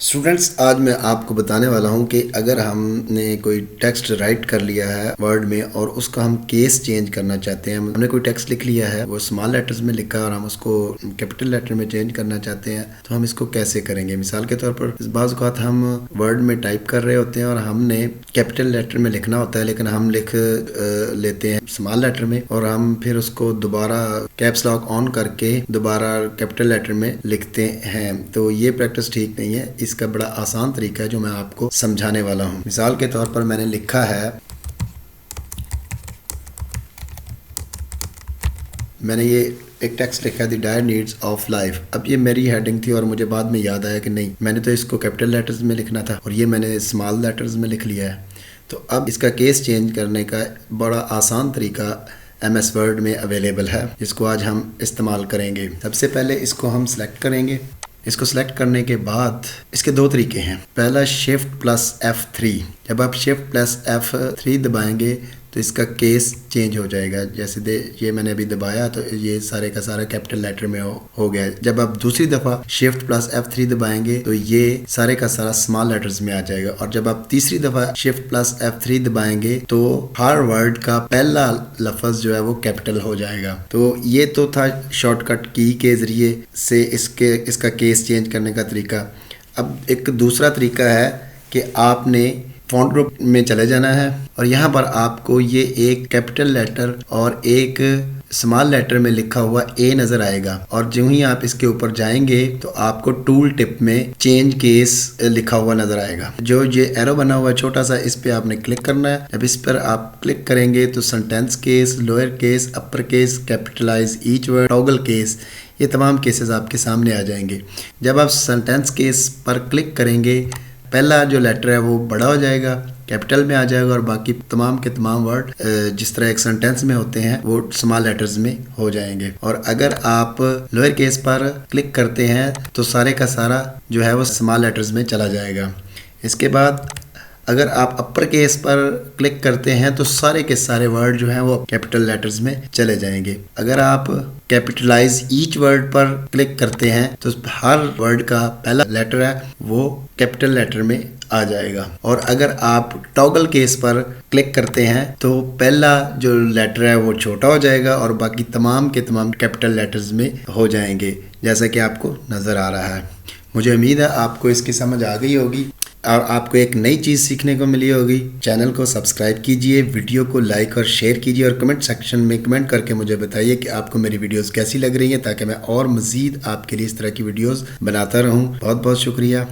Students, आज मैं आपको बताने वाला हूं कि अगर हमने कोई टेक्स्ट राइट कर लिया है वर्ड में और उसका हम केस चेंज करना चाहते हैं। हमने कोई टेक्स्ट लिख लिया है, वो स्मॉल लेटर्स में लिखा है और हम उसको कैपिटल लेटर में चेंज करना चाहते हैं, तो हम इसको कैसे करेंगे। मिसाल के तौर पर बाज़ औक़ात हम वर्ड में टाइप कर रहे होते हैं और हमने कैपिटल लेटर में लिखना होता है, लेकिन हम लिख लेते हैं स्मॉल लेटर में और हम फिर उसको दोबारा कैप्स लॉक ऑन करके दोबारा कैपिटल लेटर में लिखते हैं। तो ये प्रैक्टिस ठीक नहीं है। इसका बड़ा आसान तरीका है जो मैं आपको समझाने वाला हूँ। मिसाल के तौर पर मैंने लिखा है, मैंने ये एक टेक्स्ट लिखा the dire needs of life. अब ये मेरी हेडिंग थी और मुझे बाद में याद आया कि नहीं, मैंने तो इसको कैपिटल लेटर्स में लिखना था और ये मैंने स्मॉल लेटर्स में लिख लिया है। तो अब इसका केस चेंज करने का बड़ा आसान तरीका MS वर्ड में अवेलेबल है, जिसको आज हम इस्तेमाल करेंगे। सबसे पहले इसको हम सेलेक्ट करेंगे। इसको सेलेक्ट करने के बाद इसके दो तरीके हैं। पहला Shift+F3। जब आप Shift+F3 दबाएंगे तो इसका केस चेंज हो जाएगा। जैसे ये मैंने अभी दबाया तो ये सारे का सारा कैपिटल लेटर में हो गया। जब आप दूसरी दफ़ा Shift+F3 दबाएंगे तो ये सारे का सारा स्मॉल लेटर्स में आ जाएगा। और जब आप तीसरी दफ़ा Shift+F3 दबाएंगे तो हर वर्ड का पहला लफ्ज़ जो है वो कैपिटल हो जाएगा। तो ये तो था शॉर्टकट की के ज़रिए से इसका केस चेंज करने का तरीका। अब एक दूसरा तरीका है कि आपने फॉन्ट ग्रुप में चले जाना है और यहाँ पर आपको ये एक कैपिटल लेटर और एक स्मॉल लेटर में लिखा हुआ A नज़र आएगा और जो ही आप इसके ऊपर जाएंगे तो आपको टूल टिप में चेंज केस लिखा हुआ नज़र आएगा। जो ये एरो बना हुआ है छोटा सा, इस पर आपने क्लिक करना है। जब इस पर आप क्लिक करेंगे तो sentence case, lower case, upper case, capitalise each word, toggle case, ये तमाम केसेस आपके सामने आ जाएंगे। जब आप सेंटेंस केस पर क्लिक करेंगे, पहला जो लेटर है वो बड़ा हो जाएगा, कैपिटल में आ जाएगा और बाकी तमाम के तमाम वर्ड जिस तरह एक सेंटेंस में होते हैं वो स्मॉल लेटर्स में हो जाएंगे। और अगर आप लोअर केस पर क्लिक करते हैं तो सारे का सारा जो है वो स्मॉल लेटर्स में चला जाएगा। इसके बाद अगर आप अपर केस पर क्लिक करते हैं तो सारे के सारे वर्ड जो हैं वो कैपिटल लेटर्स में चले जाएंगे। अगर आप कैपिटलाइज ईच वर्ड पर क्लिक करते हैं तो हर वर्ड का पहला लेटर है वो कैपिटल लेटर में आ जाएगा। और अगर आप टॉगल केस पर क्लिक करते हैं तो पहला जो लेटर है वो छोटा हो जाएगा और बाकी तमाम के तमाम कैपिटल लेटर्स में हो जाएंगे, जैसा कि आपको नज़र आ रहा है। मुझे उम्मीद है आपको इसकी समझ आ गई होगी और आपको एक नई चीज़ सीखने को मिली होगी। चैनल को सब्सक्राइब कीजिए, वीडियो को लाइक और शेयर कीजिए और कमेंट सेक्शन में कमेंट करके मुझे बताइए कि आपको मेरी वीडियोस कैसी लग रही हैं, ताकि मैं और मज़ीद आपके लिए इस तरह की वीडियोस बनाता रहूं। बहुत बहुत शुक्रिया।